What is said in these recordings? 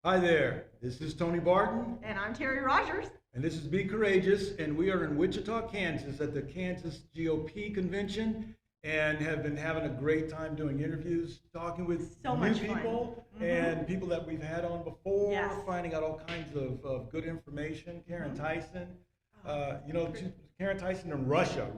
Hi there, this is Tony Barton, And I'm Terry Rogers. and this is Be Courageous, and we are in Wichita, Kansas at the Kansas GOP convention and have been having a great time doing interviews, talking with So new much fun. people and people that we've had on before, Yes. finding out all kinds of good information. Karen Tyson, Oh, Karen Tyson in Russia,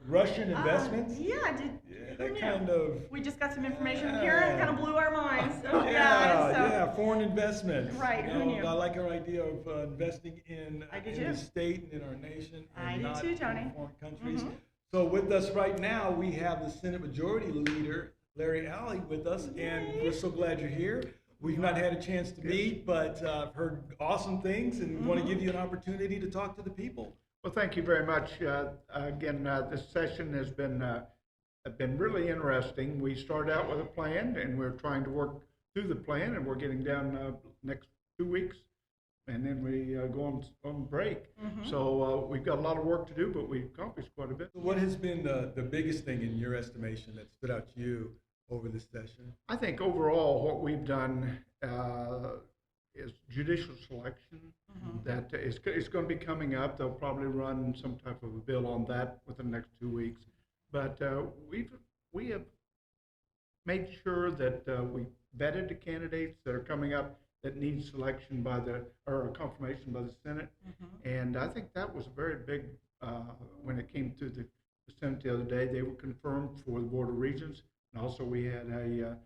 Russian investments? Yeah, I did. Yeah, Who that knew? kind of, We just got some information from yeah. Karen, kind of blew our minds. So, Yeah, so, yeah, foreign investments. Right, who knew? I like our idea of investing in I do in too. the state and in our nation, I and do not too, in Tony. foreign countries. Mhm. So with us right now, we have the Senate Majority Leader, Larry Alley, with us, and Yay. we're so glad you're here. We've not had a chance to meet, but I've heard awesome things and want to give you an opportunity to talk to the people. Well, thank you very much. Again, this session has been really interesting. We started out with a plan, and we're trying to work through the plan, and we're getting down next 2 weeks, and then we go on break. So we've got a lot of work to do, but we've accomplished quite a bit. So what has been the biggest thing in your estimation that stood out to you over this session? I think overall, what we've done is judicial selection. That is going to be coming up. They'll probably run some type of a bill on that within the next 2 weeks. But we have made sure that we vetted the candidates that are coming up that need selection or confirmation by the Senate. And I think that was a very big, when it came to the Senate the other day, they were confirmed for the Board of Regents. And also we had a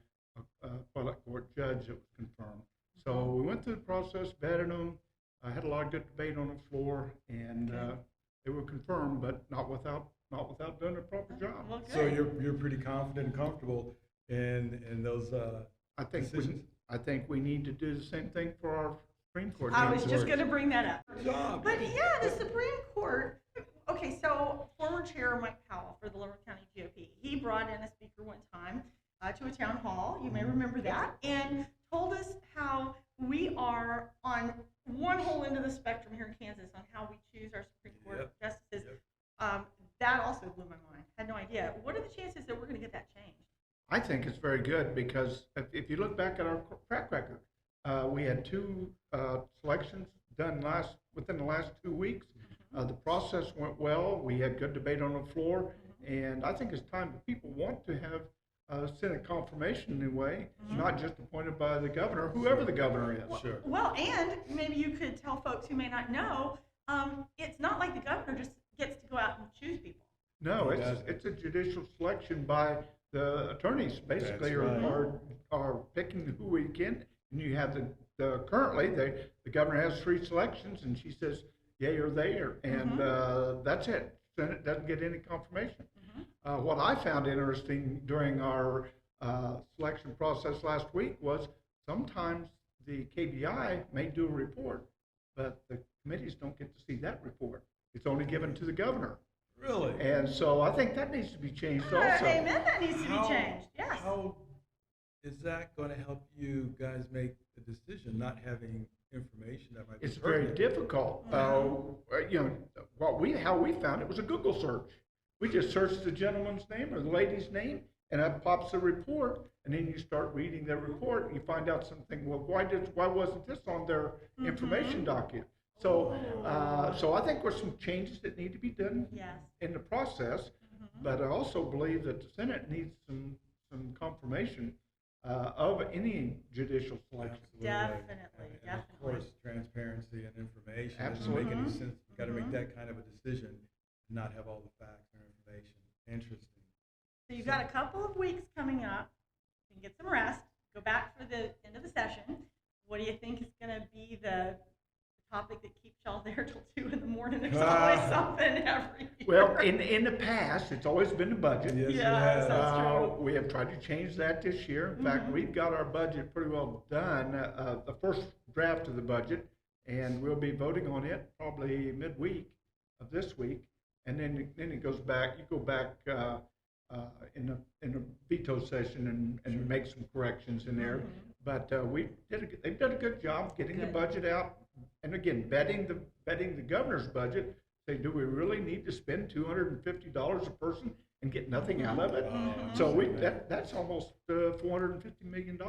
appellate court judge that was confirmed. So we went through the process, vetted them. I had a lot of good debate on the floor, and they were confirmed, but not without doing a proper job. Well, good. So you're pretty confident and comfortable in those I think decisions? I think we need to do the same thing for our Supreme Court. I was just judges. going to bring that up. Good job. But yeah, the Supreme Court. Okay, so former chair Mike Powell for the Little County GOP, he brought in a speaker one time to a town hall. You may remember that, and told us how we are on one whole end of the spectrum here in Kansas on how we choose our Supreme Court justices. That also blew my mind. Had no idea. What are the chances that we're going to get that changed? I think it's very good because if you look back at our track record, we had two selections done within the last 2 weeks. The process went well. We had good debate on the floor, and I think it's time that people want to have Senate confirmation in a way, not just appointed by the governor, whoever the governor is. Sure. Well, and maybe you could tell folks who may not know, it's not like the governor just gets to go out and choose people. No, He it's a judicial selection by the attorneys. Basically, That's right. are picking who we can. And you have currently the governor has 3 selections, and she says yay or they, and that's it. Senate doesn't get any confirmation. What I found interesting during our selection process last week was sometimes the KBI may do a report, but the committees don't get to see that report. It's only given to the governor. Really? And so I think that needs to be changed also. Amen. That needs to be changed. Yes. How is that going to help you guys make the decision, not having information that might be It's very pertinent? difficult. How we found it was a Google search. We just searched the gentleman's name or the lady's name, and it pops the report, and then you start reading the report, and you find out something. Well, why wasn't this on their information document? So, so I think there's some changes that need to be done Yes. in the process, but I also believe that the Senate needs some confirmation of any judicial selection. Absolutely. Definitely, And of course, transparency and information. Absolutely. Doesn't make any sense. You got to make that kind of a decision and not have all the facts or information. Interesting. So you've got a couple of weeks coming up. You can get some rest. Go back for the end of the session. What do you think is going to be the topic that keeps y'all there till 2 in the morning? There's always something every year. Well, in the past, it's always been the budget. Yes, it Yes, has. that's true. We have tried to change that this year. In fact, we've got our budget pretty well done, the first draft of the budget, and we'll be voting on it probably midweek of this week. And then it goes back, you go back in a veto session and make some corrections in there. But they've done a good job getting the Good. budget out. And again, vetting the governor's budget. Say, do we really need to spend $250 a person and get nothing out of it? So that's almost $450 million.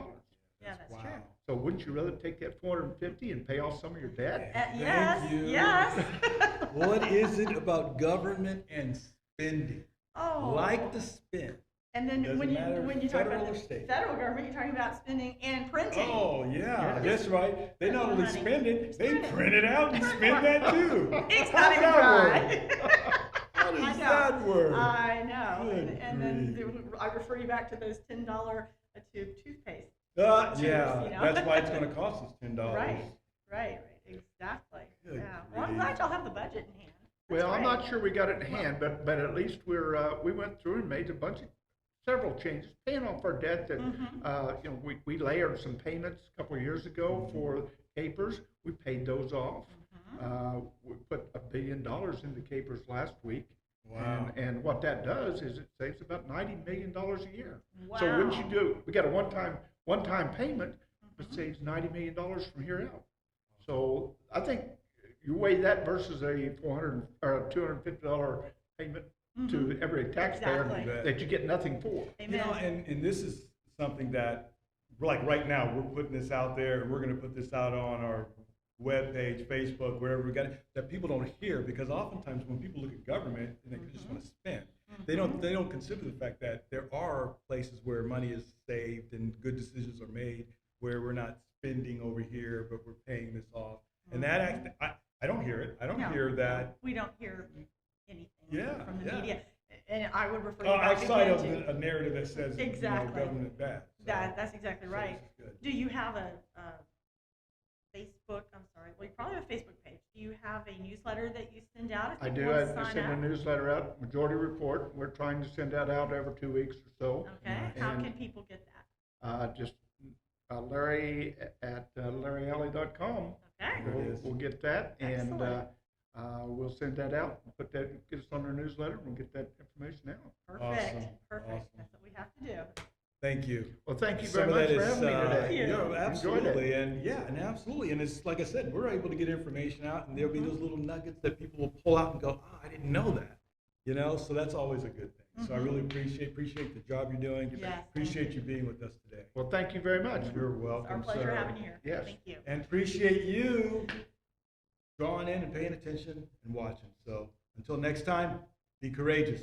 Yeah, that's wow. true. So wouldn't you rather take that 450 and pay off some of your debt? Thank Yes, you. yes. What is it about government and spending? Oh. Like to spend. And then Doesn't when you matter when you talk federal about or the state. federal government, you're talking about spending and printing. Oh, yeah, Yes. that's right. They not only Money. spend it, they Spend it. print it out and Print spend more. that too. It's How's not even that dry. work? How does I know. that work? I know. Good And then grief. I refer you back to those $10 a tube toothpaste. Yeah, you know? that's why it's gonna cost us $10. Right, exactly. Good Yeah. Well, I'm grief. glad y'all have the budget in hand. That's Well, I'm great. not sure we got it in hand, but at least we went through and made several changes, paying off our debt that, Mm-hmm. we layered some payments a couple of years ago for capers. We paid those off. We put $1 billion into capers last week. Wow. And what that does is it saves about $90 million a year. So wouldn't you Wow. do, we got a one-time payment, but saves $90 million from here out. So I think you weigh that versus a $400 or $250 payment to every taxpayer Exactly. that you get nothing for. You know, and this is something that, like right now, we're putting this out there, and we're gonna put this out on our webpage, Facebook, wherever we got it, that people don't hear, because oftentimes when people look at government, and they just wanna spend, they don't consider the fact that there are places where money is saved and good decisions are made, where we're not spending over here, but we're paying this off. And that I don't hear it. I don't No, hear that. We don't hear anything Yeah, from the yeah. media. And I would refer you back Outside again of to a narrative that says, Exactly. government bad. So- that's exactly so right. this is good. Do you have a Facebook? I'm sorry. Well, you probably have a Facebook page. Do you have a newsletter that you send out? If I people do, want I to sign send a up? newsletter out, Majority Report. We're trying to send that out every 2 weeks or so. Okay. How And- can people get that? Just Larry at larryalley.com. Okay. There it is. We'll get that, and Excellent. we'll send that out, put that, get us on our newsletter, we'll get that information out. Perfect. Awesome. Perfect. Awesome. That's what we have to do. Thank you. Well, thank you Some very of much that for is, having me today. Thank you. no, Enjoyed it. absolutely, and absolutely, and it's like I said, we're able to get information out, and there'll be those little nuggets that people will pull out and go, "Oh, I didn't know that," so that's always a good thing. So I really appreciate the job you're doing. Yes, Appreciate thank you being with us today. Well, thank you very much. You're It's welcome, our pleasure sir. having you here. Yes. Thank you. And appreciate you drawing in and paying attention and watching. So until next time, be courageous.